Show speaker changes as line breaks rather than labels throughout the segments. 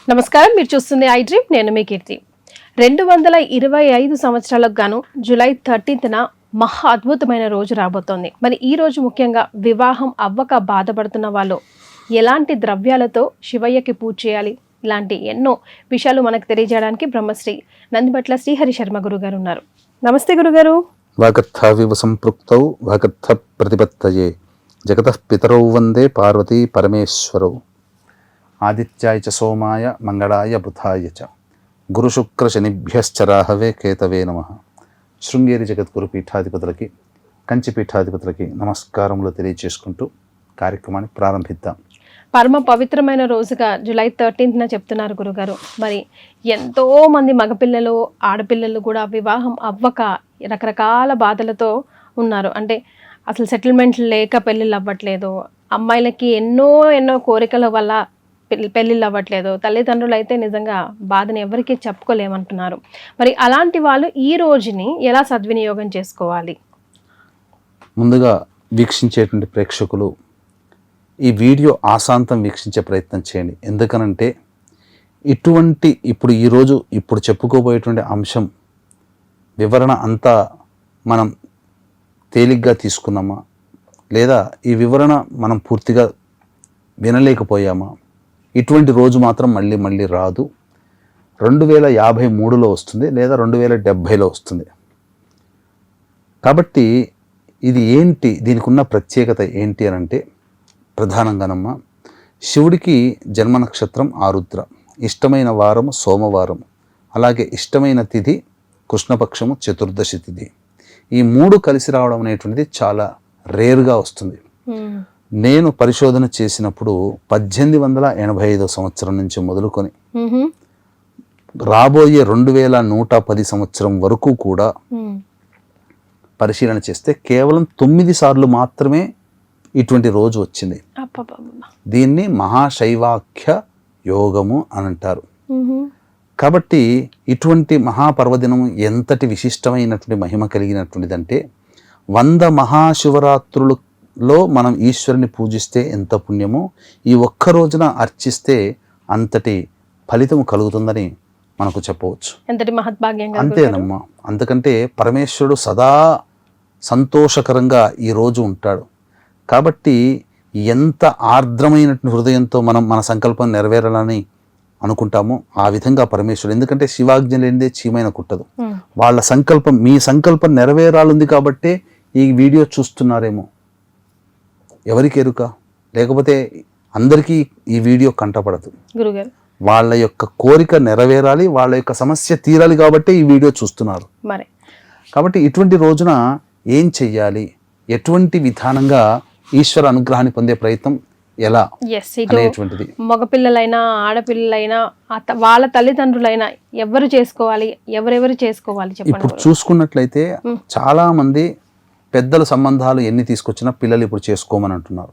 నమస్కారం, మీరు చూస్తుంది ఐ డ్రీమ్. నేను మీ కీర్తి. 225 సంవత్సరాలకు గాను జూలై 13న మహా అద్భుతమైన రోజు రాబోతోంది. మరి ఈ రోజు ముఖ్యంగా వివాహం అవ్వక బాధపడుతున్న వాళ్ళు ఎలాంటి ద్రవ్యాలతో శివయ్యకి పూజ చేయాలి, ఇలాంటి ఎన్నో విషయాలు మనకు తెలియజేయడానికి బ్రహ్మశ్రీ నందిబట్ల శ్రీహరి శర్మ గురుగారు ఉన్నారు. నమస్తే గురుగారు.
వాగర్థావివ సంపృక్తౌ వాగర్థ ప్రతిపత్తయే జగతః పితరౌ వందే పార్వతీ పరమేశ్వరౌ. ఆదిత్యాయ చ సోమాయ మంగళాయ బుధాయ చ గురుశుక్ర శనిభ్యశ్చ రాహవే కేతవే నమః. శృంగేరి జగద్గురు పీఠాధిపతులకి, కంచి పీఠాధిపతులకి నమస్కారములు తెలియజేసుకుంటూ కార్యక్రమాన్ని ప్రారంభిద్దాం.
పరమ పవిత్రమైన రోజుగా జూలై 13న చెప్తున్నారు గురుగారు. మరి ఎంతో మంది మగపిల్లలు, ఆడపిల్లలు కూడా వివాహం అవ్వక రకరకాల బాధలతో ఉన్నారు. అంటే అసలు సెటిల్మెంట్లు లేక పెళ్ళిళ్ళు అవ్వట్లేదు, అమ్మాయిలకి ఎన్నో కోరికల వల్ల పెళ్ళిళ్ళు అవ్వట్లేదు, తల్లిదండ్రులు అయితే నిజంగా బాధని ఎవరికి చెప్పుకోలేమంటున్నారు. మరి అలాంటి వాళ్ళు ఈ రోజుని ఎలా సద్వినియోగం చేసుకోవాలి?
ముందుగా వీక్షించేటువంటి ప్రేక్షకులు ఈ వీడియో ఆశాంతం వీక్షించే ప్రయత్నం చేయండి. ఎందుకనంటే ఇప్పుడు చెప్పుకోబోయేటువంటి అంశం వివరణ అంతా మనం తేలిగ్గా తీసుకున్నామా, లేదా ఈ వివరణ మనం పూర్తిగా వినలేకపోయామా, ఇటువంటి రోజు మాత్రం మళ్ళీ రాదు. 2053లో వస్తుంది, లేదా 2070లో వస్తుంది. కాబట్టి ఇది ఏంటి, దీనికి ఉన్న ప్రత్యేకత ఏంటి అని అంటే, ప్రధానంగానమ్మ శివుడికి జన్మ నక్షత్రం ఆరుద్ర, ఇష్టమైన వారము సోమవారము, అలాగే ఇష్టమైన తిథి కృష్ణపక్షము చతుర్దశి తిథి. ఈ మూడు కలిసి రావడం అనేటువంటిది చాలా రేర్గా వస్తుంది. నేను పరిశోధన చేసినప్పుడు 1885 సంవత్సరం నుంచి మొదలుకొని రాబోయే 2110 సంవత్సరం వరకు కూడా పరిశీలన చేస్తే కేవలం 9 సార్లు మాత్రమే ఇటువంటి రోజు వచ్చింది. దీన్ని మహాశైవాఖ్య యోగము అని అంటారు. కాబట్టి ఇటువంటి మహాపర్వదినము ఎంతటి విశిష్టమైనటువంటి మహిమ కలిగినటువంటిదంటే, 100 మహాశివరాత్రులలో మనం ఈశ్వరుని పూజిస్తే ఎంత పుణ్యమో, ఈ ఒక్క రోజున అర్చిస్తే అంతటి ఫలితము కలుగుతుందని మనకు చెప్పవచ్చు.
ఎంతటి మహద్భాగ్యంగా.
అంతేనమ్మా. అందుకంటే పరమేశ్వరుడు సదా సంతోషకరంగా ఈ రోజు ఉంటాడు. కాబట్టి ఎంత ఆర్ద్రమైనటువంటి హృదయంతో మనం మన సంకల్పం నెరవేరాలని అనుకుంటామో ఆ విధంగా పరమేశ్వరుడు, ఎందుకంటే శివాజ్ఞ లేనిదే చీమైన కుట్టదు. వాళ్ళ సంకల్పం, మీ సంకల్పం నెరవేరాలుంది కాబట్టే ఈ వీడియో చూస్తున్నారేమో, ఎవరికి ఎరుక, లేకపోతే అందరికీ ఈ వీడియో కంటపడదు. గురుగారు వాళ్ళ యొక్క కోరిక నెరవేరాలి, వాళ్ళ యొక్క సమస్య తీరాలి కాబట్టి ఈ వీడియో చూస్తున్నారు. మరి కాబట్టి ఇటువంటి రోజున ఏం చెయ్యాలి, ఎటువంటి విధానంగా ఈశ్వర అనుగ్రహాన్ని పొందే ప్రయత్నం ఎలా అనేటువంటిది,
మగపిల్లలైనా ఆడపిల్లలైనా వాళ్ళ తల్లిదండ్రులైనా ఎవరు చేసుకోవాలి, ఎవరెవరు చేసుకోవాలి చెప్పండి.
ఇప్పుడు చూసుకున్నట్లయితే చాలా మంది పెద్దల సంబంధాలు ఎన్ని తీసుకొచ్చినా పిల్లలు ఇప్పుడు చేసుకోమని అంటున్నారు.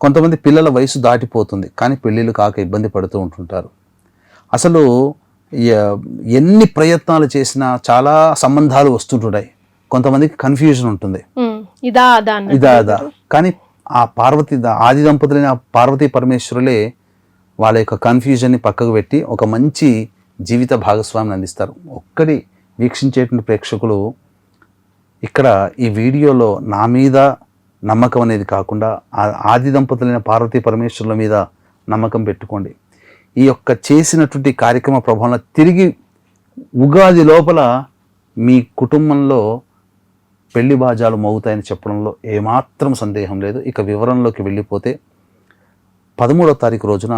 కొంతమంది పిల్లల వయసు దాటిపోతుంది కానీ పెళ్ళిళ్ళు కాక ఇబ్బంది పడుతూ ఉంటుంటారు. అసలు ఎన్ని ప్రయత్నాలు చేసినా చాలా సంబంధాలు వస్తుంటాయి. కొంతమందికి కన్ఫ్యూజన్ ఉంటుంది, ఇదా కానీ ఆ ఆది దంపతులైన పార్వతీ పరమేశ్వరులే వాళ్ళ యొక్క కన్ఫ్యూజన్ని పక్కకు పెట్టి ఒక మంచి జీవిత భాగస్వామిని అందిస్తారు. ఒక్కడి వీక్షించేటువంటి ప్రేక్షకులు ఇక్కడ ఈ వీడియోలో నా మీద నమ్మకం అనేది కాకుండా ఆది దంపతులైన పార్వతీ పరమేశ్వరుల మీద నమ్మకం పెట్టుకోండి. ఈ యొక్క చేసినటువంటి కార్యక్రమ ప్రభావంలో తిరిగి ఉగాది లోపల మీ కుటుంబంలో పెళ్లి బాజాలు మోగుతాయని చెప్పడంలో ఏమాత్రం సందేహం లేదు. ఇక వివరంలోకి వెళ్ళిపోతే 13వ తారీఖు రోజున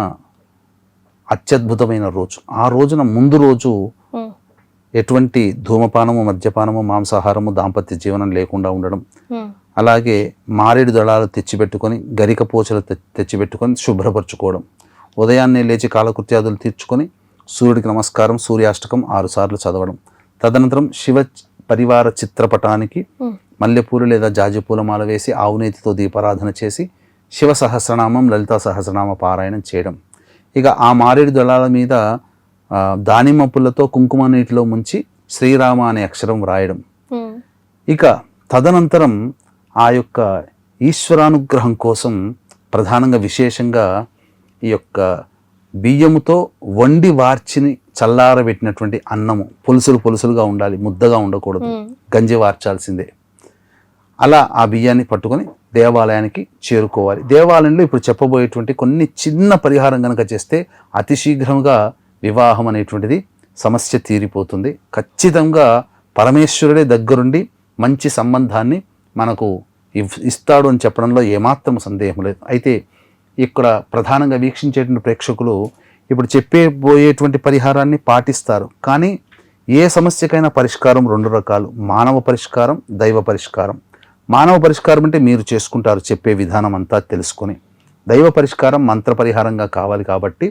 అత్యద్భుతమైన రోజు. ఆ రోజున ముందు రోజు ఎటువంటి ధూమపానము, మద్యపానము, మాంసాహారము, దాంపత్య జీవనం లేకుండా ఉండడం, అలాగే మారేడు దళాలు తెచ్చిపెట్టుకొని, గరిక పోచలు తెచ్చిపెట్టుకొని శుభ్రపరచుకోవడం, ఉదయాన్నే లేచి కాలకృత్యాదులు తీర్చుకొని సూర్యుడికి నమస్కారం, సూర్యాష్టకం 6 సార్లు చదవడం, తదనంతరం శివ పరివార చిత్రపటానికి మల్లెపూలు లేదా జాజిపూలమాల వేసి ఆవునేతితో దీపారాధన చేసి శివ సహస్రనామం, లలితా సహస్రనామ పారాయణం చేయడం. ఇక ఆ మారేడు దళాల మీద దానిమ్మ పుల్లతో కుంకుమ నీటిలో ముంచి శ్రీరామ అనే అక్షరం వ్రాయడం. ఇక తదనంతరం ఆ యొక్క ఈశ్వరానుగ్రహం కోసం ప్రధానంగా విశేషంగా ఈ యొక్క బియ్యముతో వండి వార్చిని చల్లారబెట్టినటువంటి అన్నము పొలుసులుగా ఉండాలి, ముద్దగా ఉండకూడదు, గంజి వార్చాల్సిందే. అలా ఆ బియ్యాన్ని పట్టుకొని దేవాలయానికి చేరుకోవాలి. దేవాలయంలో ఇప్పుడు చెప్పబోయేటువంటి కొన్ని చిన్న పరిహారం కనుక చేస్తే అతి శీఘ్రంగా వివాహం అనేటువంటిది సమస్య తీరిపోతుంది. ఖచ్చితంగా పరమేశ్వరుడే దగ్గరుండి మంచి సంబంధాన్ని మనకు ఇస్తాడు అని చెప్పడంలో ఏమాత్రం సందేహం లేదు. అయితే ఇక్కడ ప్రధానంగా వీక్షించేటువంటి ప్రేక్షకులు ఇప్పుడు చెప్పబోయేటువంటి పరిహారాన్ని పాటిస్తారు. కానీ ఏ సమస్యకైనా పరిష్కారం రెండు రకాలు: మానవ పరిష్కారం, దైవ పరిష్కారం. మానవ పరిష్కారం అంటే మీరు చేసుకుంటారు చెప్పే విధానం అంతా తెలుసుకొని. దైవ పరిష్కారం మంత్ర పరిహారంగా కావాలి కాబట్టి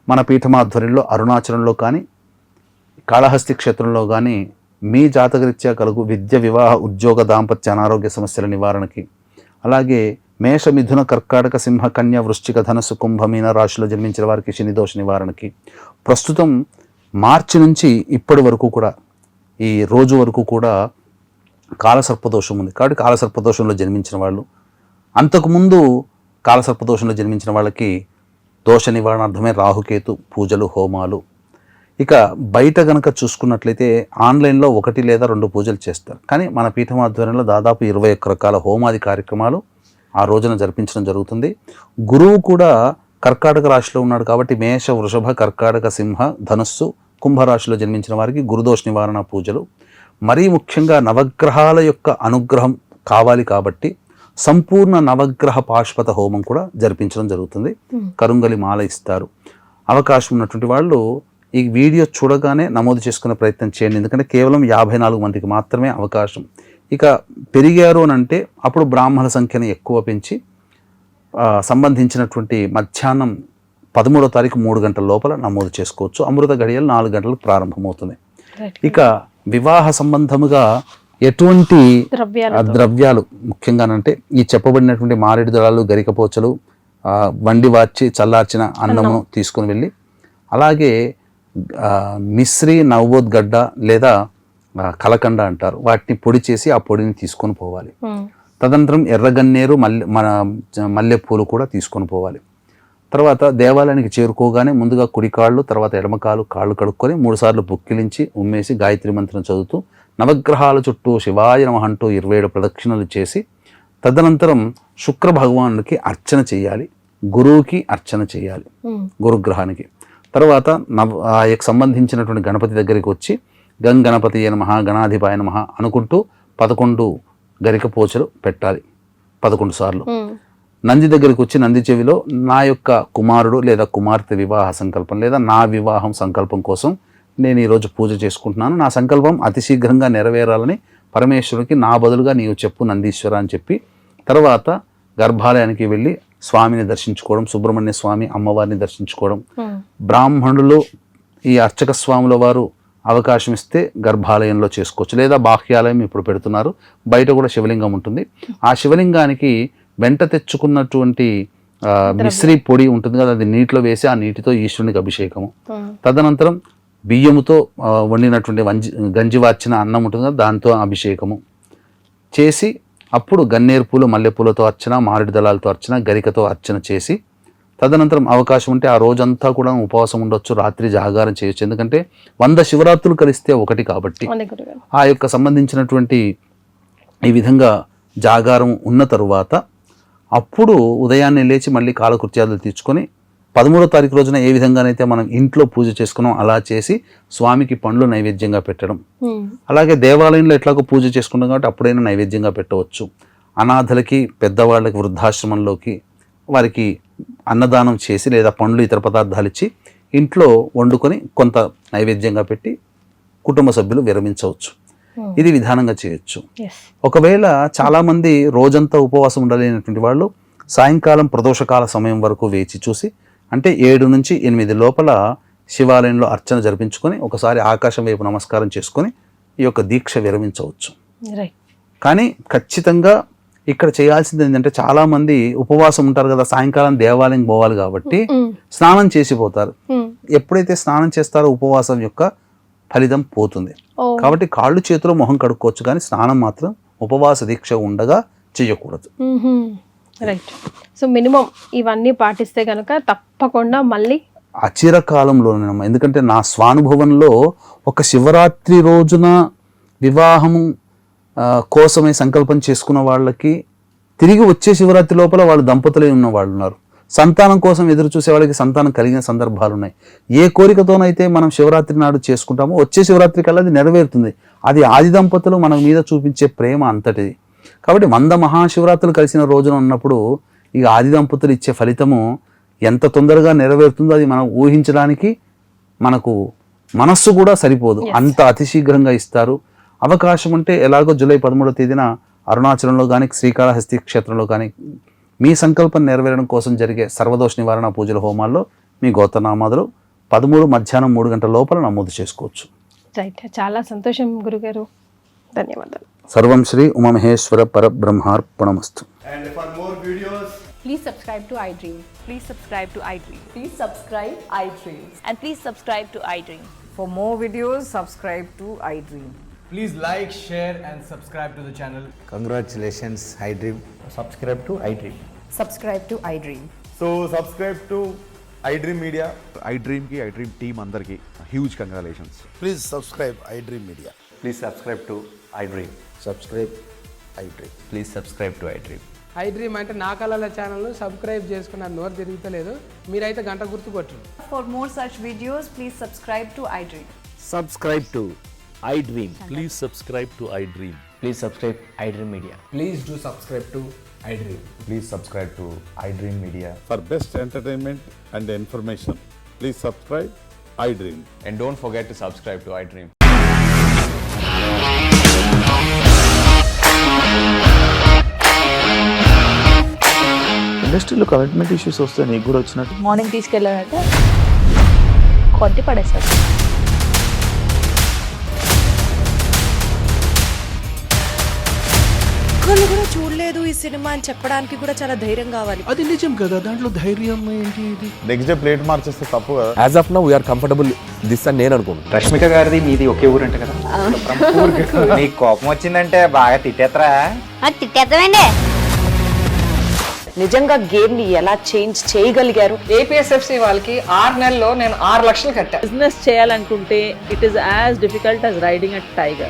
మన పీఠమాధ్వర్యంలో అరుణాచలంలో కానీ కాళహస్తి క్షేత్రంలో కానీ మీ జాతకరీత్యా కలుగు విద్య, వివాహ, ఉద్యోగ, దాంపత్య, అనారోగ్య సమస్యల నివారణకి, అలాగే మేష, మిథున, కర్కాటక, సింహ, కన్య, వృశ్చిక, ధనస్సు, కుంభ, మీన రాశిలో జన్మించిన వారికి శని దోష నివారణకి ప్రస్తుతం మార్చి నుంచి ఇప్పటి వరకు కూడా ఈ రోజు వరకు కూడా కాలసర్పదోషం ఉంది. కాబట్టి కాలసర్పదోషంలో జన్మించిన వాళ్ళు, అంతకుముందు కాలసర్పదోషంలో జన్మించిన వాళ్ళకి దోష నివారణార్థమే రాహుకేతు పూజలు, హోమాలు. ఇక బయట గనక చూసుకున్నట్లయితే ఆన్లైన్లో 1 లేదా 2 పూజలు చేస్తారు. కానీ మన పీఠం ఆధ్వర్యంలో దాదాపు 21 రకాల హోమాది కార్యక్రమాలు ఆ రోజున జరిపించడం జరుగుతుంది. గురువు కూడా కర్కాటక రాశిలో ఉన్నాడు కాబట్టి మేష, వృషభ, కర్కాటక, సింహ, ధనస్సు, కుంభరాశిలో జన్మించిన వారికి గురుదోష నివారణ పూజలు, మరీ ముఖ్యంగా నవగ్రహాల యొక్క అనుగ్రహం కావాలి కాబట్టి సంపూర్ణ నవగ్రహ పాశుపత హోమం కూడా జరిపించడం జరుగుతుంది. కరుంగలి మాల ఇస్తారు. అవకాశం ఉన్నటువంటి వాళ్ళు ఈ వీడియో చూడగానే నమోదు చేసుకునే ప్రయత్నం చేయండి. ఎందుకంటే కేవలం 54 మందికి మాత్రమే అవకాశం. ఇక పెరిగారు అని అంటే అప్పుడు బ్రాహ్మణ సంఖ్యను ఎక్కువ పెంచి సంబంధించినటువంటి మధ్యాహ్నం 13వ తారీఖు 3 గంటల లోపల నమోదు చేసుకోవచ్చు. అమృత గడియలు 4 గంటలకు ప్రారంభమవుతుంది. ఇక వివాహ సంబంధముగా ఎటువంటి ద్రవ్యాలు ముఖ్యంగానంటే ఈ చెప్పబడినటువంటి మారేడు దళాలు, గరికపోచలు, వండి వార్చి చల్లార్చిన అన్నము తీసుకుని వెళ్ళి, అలాగే మిశ్రీ, నవోద్గడ్డ లేదా కలకండ అంటారు, వాటిని పొడి చేసి ఆ పొడిని తీసుకొని పోవాలి. తదనంతరం ఎర్రగన్నేరు, మల్లెపూలు కూడా తీసుకొని పోవాలి. తర్వాత దేవాలయానికి చేరుకోగానే ముందుగా కుడి కాళ్ళు, తర్వాత ఎడమకాలు, కాళ్ళు కడుక్కొని 3 సార్లు పుక్కిలించి ఉమ్మేసి గాయత్రి మంత్రం చదువుతూ నవగ్రహాల చుట్టూ శివాయ నమః అంటూ 27 ప్రదక్షిణలు చేసి తదనంతరం శుక్ర భగవానుడికి అర్చన చేయాలి, గురువుకి అర్చన చేయాలి, గురుగ్రహానికి. తర్వాత ఆయనకు సంబంధించినటువంటి గణపతి దగ్గరికి వచ్చి గణపతియే నమః, గణాధిపాయ నమః అనుకుంటూ 11 గరికపోచలు పెట్టాలి 11 సార్లు. నంది దగ్గరికి వచ్చి నంది చెవిలో నా యొక్క కుమారుడు లేదా కుమార్తె వివాహ సంకల్పం లేదా నా వివాహం సంకల్పం కోసం నేను ఈరోజు పూజ చేసుకుంటున్నాను, నా సంకల్పం అతి శీఘ్రంగా నెరవేరాలని పరమేశ్వరుడికి నా బదులుగా నీవు చెప్పు నందీశ్వర అని చెప్పి, తర్వాత గర్భాలయానికి వెళ్ళి స్వామిని దర్శించుకోవడం, సుబ్రహ్మణ్య స్వామి అమ్మవారిని దర్శించుకోవడం. బ్రాహ్మణులు ఈ అర్చక స్వాముల వారు అవకాశం ఇస్తే గర్భాలయంలో చేసుకోవచ్చు, లేదా బాహ్యాలయం ఇప్పుడు పెడుతున్నారు, బయట కూడా శివలింగం ఉంటుంది. ఆ శివలింగానికి వెంట తెచ్చుకున్నటువంటి మిశ్రీ పొడి ఉంటుంది కదా, అది నీటిలో వేసి ఆ నీటితో ఈశ్వరునికి అభిషేకము. తదనంతరం బియ్యముతో వండినటువంటి గంజి వార్చిన అన్నం ఉంటుంది కదా, దాంతో అభిషేకము చేసి అప్పుడు గన్నేరు పూలు, మల్లెపూలతో అర్చన, మారేడు దళాలతో అర్చన, గరికతో అర్చన చేసి తదనంతరం అవకాశం ఉంటే ఆ రోజంతా కూడా ఉపవాసం ఉండొచ్చు, రాత్రి జాగారం చేయొచ్చు. ఎందుకంటే 100 శివరాత్రులు కలిస్తే 1 కాబట్టి ఆ యొక్క సంబంధించినటువంటి ఈ విధంగా జాగారం ఉన్న తరువాత అప్పుడు ఉదయాన్నే లేచి మళ్ళీ కాలకృత్యాలు తీర్చుకొని 13వ తారీఖు రోజున ఏ విధంగానైతే మనం ఇంట్లో పూజ చేసుకున్నాం అలా చేసి స్వామికి పండ్లు నైవేద్యంగా పెట్టడం. అలాగే దేవాలయంలో ఎట్లాగో పూజ చేసుకున్నాం కాబట్టి అప్పుడైనా నైవేద్యంగా పెట్టవచ్చు. అనాథలకి, పెద్దవాళ్ళకి, వృద్ధాశ్రమంలోకి వారికి అన్నదానం చేసి లేదా పండ్లు, ఇతర పదార్థాలు ఇచ్చి ఇంట్లో వండుకొని కొంత నైవేద్యంగా పెట్టి కుటుంబ సభ్యులు విరమించవచ్చు. ఇది విధానంగా చేయొచ్చు. ఒకవేళ చాలామంది రోజంతా ఉపవాసం ఉండలేనటువంటి వాళ్ళు సాయంకాలం ప్రదోషకాల సమయం వరకు వేచి చూసి, అంటే 7 నుంచి 8 లోపల శివాలయంలో అర్చన జరిపించుకొని ఒకసారి ఆకాశం వైపు నమస్కారం చేసుకొని ఈ యొక్క దీక్ష విరమించవచ్చు. కానీ ఖచ్చితంగా ఇక్కడ చేయాల్సింది ఏంటంటే, చాలామంది ఉపవాసం ఉంటారు కదా, సాయంకాలం దేవాలయం పోవాలి కాబట్టి స్నానం చేసిపోతారు. ఎప్పుడైతే స్నానం చేస్తారో ఉపవాసం యొక్క ఫలితం పోతుంది. కాబట్టి కాళ్ళు చేతులు మొహం కడుక్కోవచ్చు, కానీ స్నానం మాత్రం ఉపవాస దీక్ష ఉండగా చేయకూడదు.
రైట్. సో మినిమం ఇవన్నీ పాటిస్తే కనుక తప్పకుండా మళ్ళీ
అచిరకాలంలోనేనమ్మా. ఎందుకంటే నా స్వానుభవంలో ఒక శివరాత్రి రోజున వివాహం కోసమే సంకల్పం చేసుకున్న వాళ్ళకి తిరిగి వచ్చే శివరాత్రి లోపల వాళ్ళు దంపతులే ఉన్న వాళ్ళు ఉన్నారు. సంతానం కోసం ఎదురు చూసే వాళ్ళకి సంతానం కలిగిన సందర్భాలు ఉన్నాయి. ఏ కోరికతోనైతే మనం శివరాత్రి నాడు చేసుకుంటామో వచ్చే శివరాత్రి కల్లా అది నెరవేరుతుంది. అది ఆది దంపతులు మన మీద చూపించే ప్రేమ అంతటిది. కాబట్టి 100 మహాశివరాత్రులు కలిసిన రోజున ఉన్నప్పుడు ఇక ఆది దంపతులు ఇచ్చే ఫలితము ఎంత తొందరగా నెరవేరుతుందో అది మనం ఊహించడానికి మనకు మనస్సు కూడా సరిపోదు, అంత అతి శీఘ్రంగా ఇస్తారు. అవకాశం ఉంటే ఎలాగో జూలై 13వ తేదీన అరుణాచలంలో కానీ శ్రీకాళహస్తి క్షేత్రంలో కానీ మీ సంకల్పం నెరవేరడం కోసం జరిగే సర్వదోష నివారణ పూజల హోమాల్లో మీ గోత్రనామాదులు 13 మధ్యాహ్నం 3 గంటల లోపల నమోదు చేసుకోవచ్చు.
రైట్. చాలా సంతోషం గురుగారు, ధన్యవాదాలు.
సర్వం Shri Umamaheshwara పరబ్రహ్మార్పణమస్తు.
And for more videos,
Please subscribe to iDream.
Please subscribe to iDream.
Please subscribe iDream.
And please subscribe to iDream.
For more videos, subscribe to iDream.
please like, share and subscribe to the channel.
Congratulations, iDream. Subscribe to iDream.
Subscribe to iDream.
So subscribe to iDream Media.
iDream ki iDream team andarki huge congratulations.
Please subscribe iDream Media.
Please subscribe to iDream.
Subscribe iDream.
Please subscribe to iDream.
iDream అంటే నా కళల ఛానల్ను subscribe చేసుకున్న నోరు తిరుగుతలేదు, మీరైతే గంట గుర్తు కొట్టండి.
For more such videos, please subscribe to iDream.
Subscribe to iDream. Please subscribe to iDream.
Please subscribe iDream Media.
Please do subscribe to iDream.
Please subscribe to iDream Media.
For best entertainment and information, please subscribe iDream.
And don't forget to subscribe to iDream.
ఇండస్ట్రీలో commitment issues వస్తే నీకు కూడా వచ్చినట్టు
morning తీసుకెళ్ళాలంటే కొట్టి పడేస్తారు.
ఒక్కళ్ళు కూడా చూడలేదు ఈ సినిమా అని చెప్పడానికి కూడా చాలా ధైర్యం కావాలి.
అది నిజం కదా, దాంట్లో ధైర్యం ఏంటి? ఇది
నెక్స్ట్ డే ప్లేట్ మార్చేస్తే తప్పు కదా.
As of now, we are comfortable this అని నేను అనుకుంటున్నాను.
రష్మిక గారిది మీది ఒకే ఊరంట కదా. నీకు కోపం వచ్చిందంటే బాగా తిట్టేత్తరా?
తిట్టేద్దామండి.
నిజంగా గేమ్ ని ఎలా చేంజ్ చేయగలిగారు?
ఏపీఎస్ఎఫ్సి వాళ్ళకి 6 నెలల్లో నేను 6 లక్షలు కట్టా.
బిజినెస్ చేయాలనుకుంటే it is as difficult as riding a tiger.